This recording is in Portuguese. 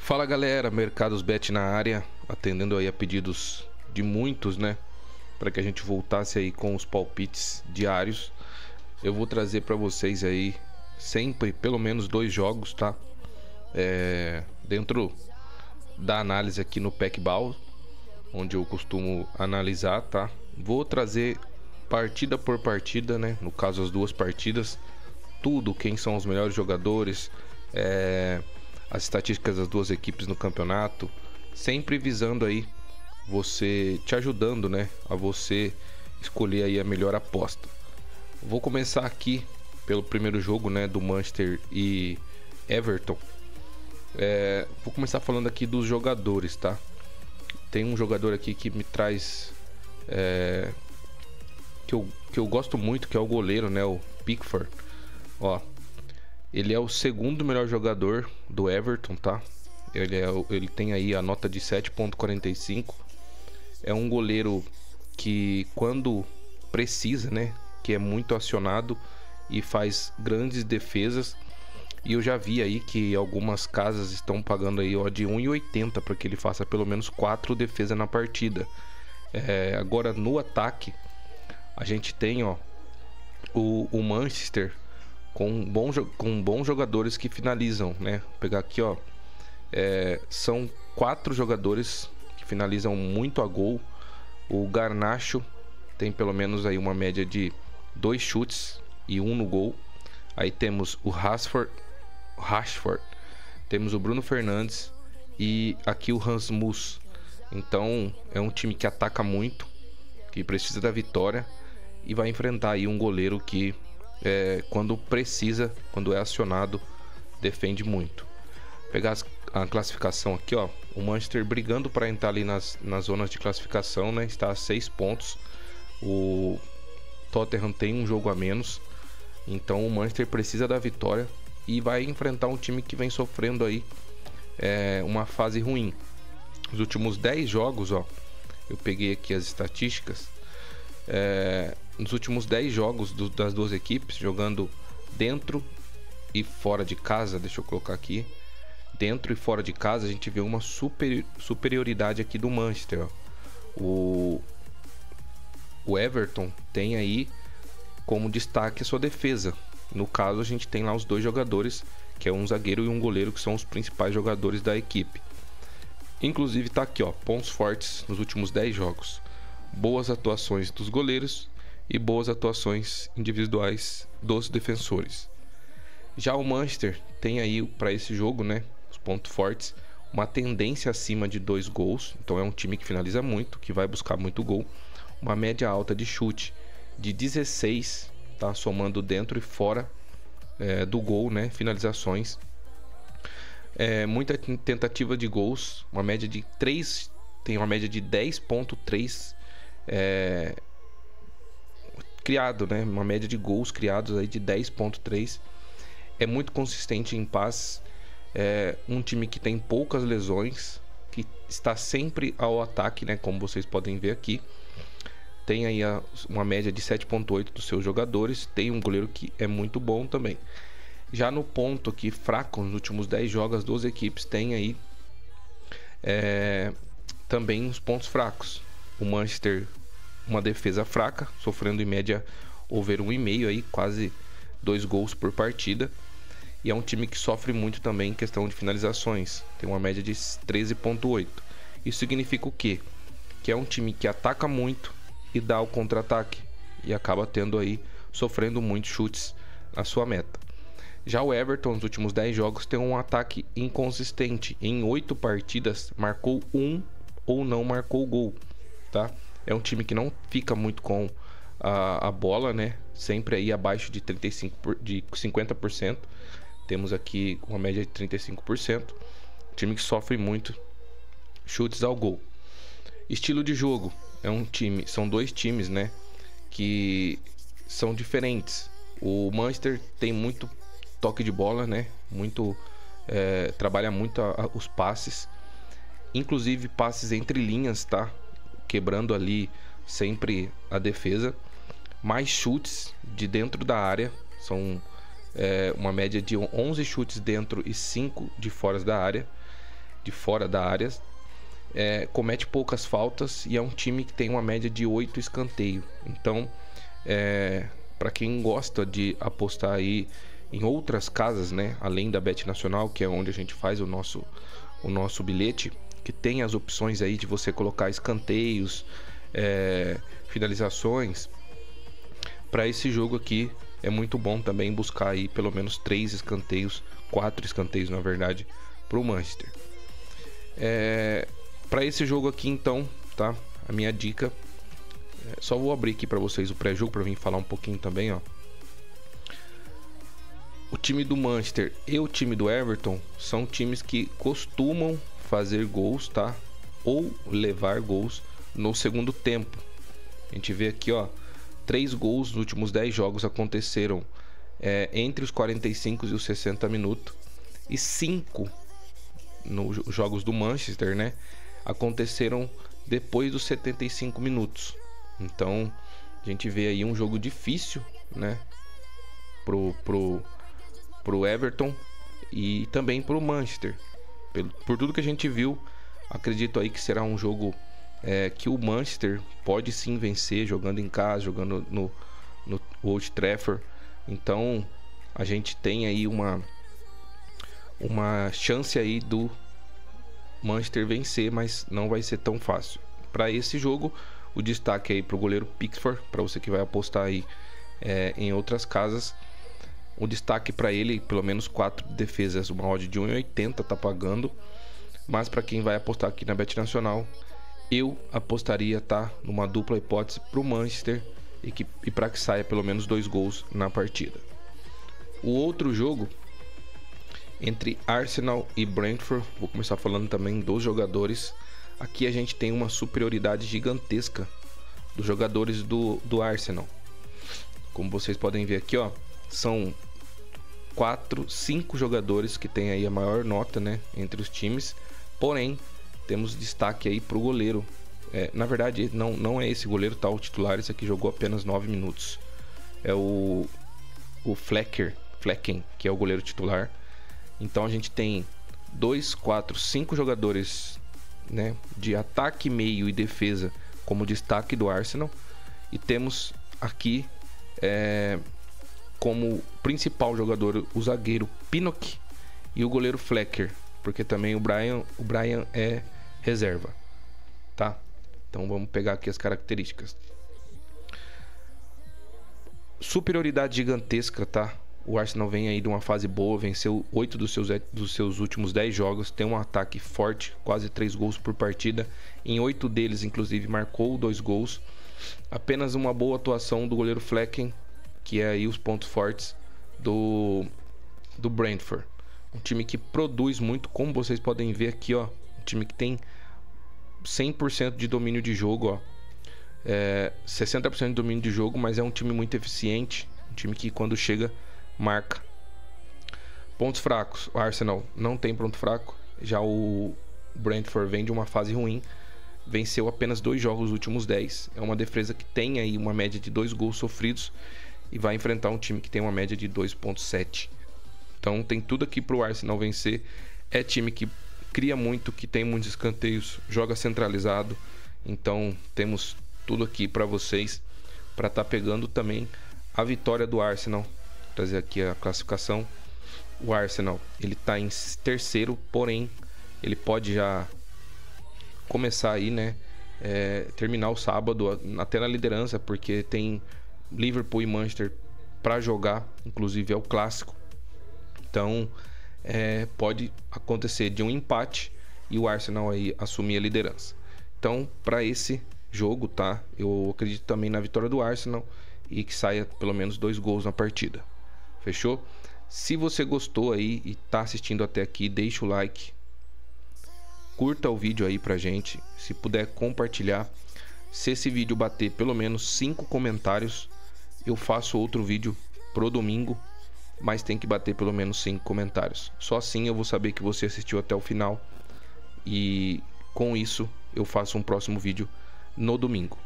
Fala galera, Mercados Bet na área, atendendo aí a pedidos de muitos, né? Para que a gente voltasse aí com os palpites diários. Eu vou trazer para vocês aí sempre pelo menos 2 jogos, tá? Dentro da análise aqui no PECBAL, onde eu costumo analisar, tá? Vou trazer partida por partida, né? No caso, as 2 partidas, tudo, quem são os melhores jogadores, as estatísticas das 2 equipes no campeonato, sempre visando aí você, te ajudando, né, a você escolher aí a melhor aposta. Vou começar aqui pelo primeiro jogo, né, do Manchester e Everton. Vou começar falando aqui dos jogadores, tá? Tem um jogador aqui que me traz que eu gosto muito, que é o goleiro, né, o Pickford. Ó, ele é o segundo melhor jogador do Everton, tá? Ele tem aí a nota de 7.45. É um goleiro que, quando precisa, né, que é muito acionado e faz grandes defesas. E eu já vi aí que algumas casas estão pagando aí, ó, de 1,80 para que ele faça pelo menos 4 defesas na partida. Agora no ataque a gente tem, ó, o Manchester com bons jogadores que finalizam, né? Vou pegar aqui, ó, são 4 jogadores que finalizam muito a gol. O Garnacho tem pelo menos aí uma média de 2 chutes e 1 no gol. Aí temos o Rashford, temos o Bruno Fernandes e aqui o Rasmus. Então é um time que ataca muito, que precisa da vitória e vai enfrentar aí um goleiro que, quando precisa, quando é acionado, defende muito. Vou pegar a classificação aqui, ó. O Manchester brigando para entrar ali nas zonas de classificação, né? Está a 6 pontos. O Tottenham tem um jogo a menos. Então o Manchester precisa da vitória e vai enfrentar um time que vem sofrendo aí uma fase ruim. Os últimos 10 jogos, ó, eu peguei aqui as estatísticas. Nos últimos 10 jogos das 2 equipes, jogando dentro e fora de casa, deixa eu colocar aqui, dentro e fora de casa, a gente vê uma superioridade aqui do Manchester, ó. O Everton tem aí como destaque a sua defesa. No caso, a gente tem lá os 2 jogadores, que é um zagueiro e um goleiro, que são os principais jogadores da equipe. Inclusive tá aqui, ó, pontos fortes nos últimos 10 jogos. Boas atuações dos goleiros e boas atuações individuais dos defensores. Já o Manchester tem aí para esse jogo, né, os pontos fortes, uma tendência acima de 2 gols. Então é um time que finaliza muito, que vai buscar muito gol. Uma média alta de chute de 16, tá, somando dentro e fora do gol, né, finalizações. Muita tentativa de gols, uma média de 3, tem uma média de 10.3 criado, né? Uma média de gols criados aí de 10.3. É muito consistente em passes. Um time que tem poucas lesões, que está sempre ao ataque, né? Como vocês podem ver aqui. Tem aí uma média de 7.8 dos seus jogadores. Tem um goleiro que é muito bom também. Já no ponto aqui fraco, nos últimos 10 jogos, as 2 equipes têm aí também os pontos fracos. O Manchester, uma defesa fraca, sofrendo em média over 1,5 aí, quase 2 gols por partida. E é um time que sofre muito também em questão de finalizações, tem uma média de 13.8. Isso significa o quê? Que é um time que ataca muito e dá o contra-ataque, e acaba tendo aí, sofrendo muitos chutes na sua meta. Já o Everton, nos últimos 10 jogos, tem um ataque inconsistente. Em 8 partidas, marcou 1 ou não marcou gol, tá? É um time que não fica muito com a bola, né? Sempre aí abaixo de 50%. Temos aqui uma média de 35%. Time que sofre muito chutes ao gol. Estilo de jogo. São 2 times, né, que são diferentes. O Manchester tem muito toque de bola, né? Trabalha muito os passes, inclusive passes entre linhas, tá? Quebrando ali sempre a defesa. Mais chutes de dentro da área, são uma média de 11 chutes dentro e 5 de fora da área. de fora da área, comete poucas faltas e é um time que tem uma média de 8 escanteios. Então, para quem gosta de apostar aí em outras casas, né, além da Bet Nacional, que é onde a gente faz o nosso bilhete, que tem as opções aí de você colocar escanteios, finalizações, para esse jogo aqui é muito bom também buscar aí pelo menos 3 escanteios, 4 escanteios na verdade, para o Manchester. Para esse jogo aqui então, tá? A minha dica, só vou abrir aqui para vocês o pré-jogo para vir falar um pouquinho também, ó. O time do Manchester e o time do Everton são times que costumam fazer gols, tá? Ou levar gols no segundo tempo. A gente vê aqui, ó, 3 gols nos últimos 10 jogos aconteceram entre os 45 e os 60 minutos. E 5 nos jogos do Manchester, né, aconteceram depois dos 75 minutos. Então, a gente vê aí um jogo difícil, né, pro Everton e também pro Manchester. Por tudo que a gente viu, acredito aí que será um jogo que o Manchester pode sim vencer, jogando em casa, jogando no Old Trafford. Então a gente tem aí uma chance aí do Manchester vencer, mas não vai ser tão fácil. Para esse jogo, o destaque aí para o goleiro Pickford, para você que vai apostar aí em outras casas. O destaque para ele, pelo menos 4 defesas, uma odd de 1,80 tá pagando. Mas para quem vai apostar aqui na Bet Nacional, eu apostaria, tá, numa dupla hipótese para o Manchester e para que saia pelo menos 2 gols na partida. O outro jogo entre Arsenal e Brentford, vou começar falando também dos jogadores. Aqui a gente tem uma superioridade gigantesca dos jogadores do Arsenal. Como vocês podem ver aqui, ó, são 5 jogadores que tem aí a maior nota, né, entre os times. Porém, temos destaque aí pro goleiro. Na verdade, não é esse goleiro, tá, o titular. Esse aqui jogou apenas 9 minutos. É o Flecken, que é o goleiro titular. Então a gente tem 2, 4, 5 jogadores, né, de ataque, meio e defesa como destaque do Arsenal. E temos aqui como principal jogador o zagueiro Pinnock e o goleiro Flecker, porque também o Brian é reserva, tá? Então vamos pegar aqui as características. Superioridade gigantesca, tá? O Arsenal vem aí de uma fase boa, venceu 8 dos seus últimos 10 jogos, tem um ataque forte, quase 3 gols por partida. Em 8 deles, inclusive, marcou 2 gols. Apenas uma boa atuação do goleiro Flecken, que é aí os pontos fortes do Brentford. Um time que produz muito, como vocês podem ver aqui, ó. Um time que tem 100% de domínio de jogo, ó. 60% de domínio de jogo, mas é um time muito eficiente. Um time que quando chega, marca. Pontos fracos. O Arsenal não tem ponto fraco. Já o Brentford vem de uma fase ruim. Venceu apenas 2 jogos nos últimos 10. É uma defesa que tem aí uma média de 2 gols sofridos. E vai enfrentar um time que tem uma média de 2,7. Então tem tudo aqui pro Arsenal vencer. É time que cria muito, que tem muitos escanteios, joga centralizado. Então temos tudo aqui para vocês, para estar pegando também a vitória do Arsenal. Vou trazer aqui a classificação. O Arsenal, ele tá em terceiro, porém ele pode já começar aí, né, terminar o sábado até na liderança, porque tem Liverpool e Manchester para jogar, inclusive é o clássico. Então pode acontecer de um empate e o Arsenal aí assumir a liderança. Então, para esse jogo, tá, eu acredito também na vitória do Arsenal e que saia pelo menos 2 gols na partida. Fechou? Se você gostou aí e tá assistindo até aqui, deixa o like, curta o vídeo aí pra gente, se puder compartilhar. Se esse vídeo bater pelo menos 5 comentários, eu faço outro vídeo pro domingo, mas tem que bater pelo menos 5 comentários. Só assim eu vou saber que você assistiu até o final e com isso eu faço um próximo vídeo no domingo.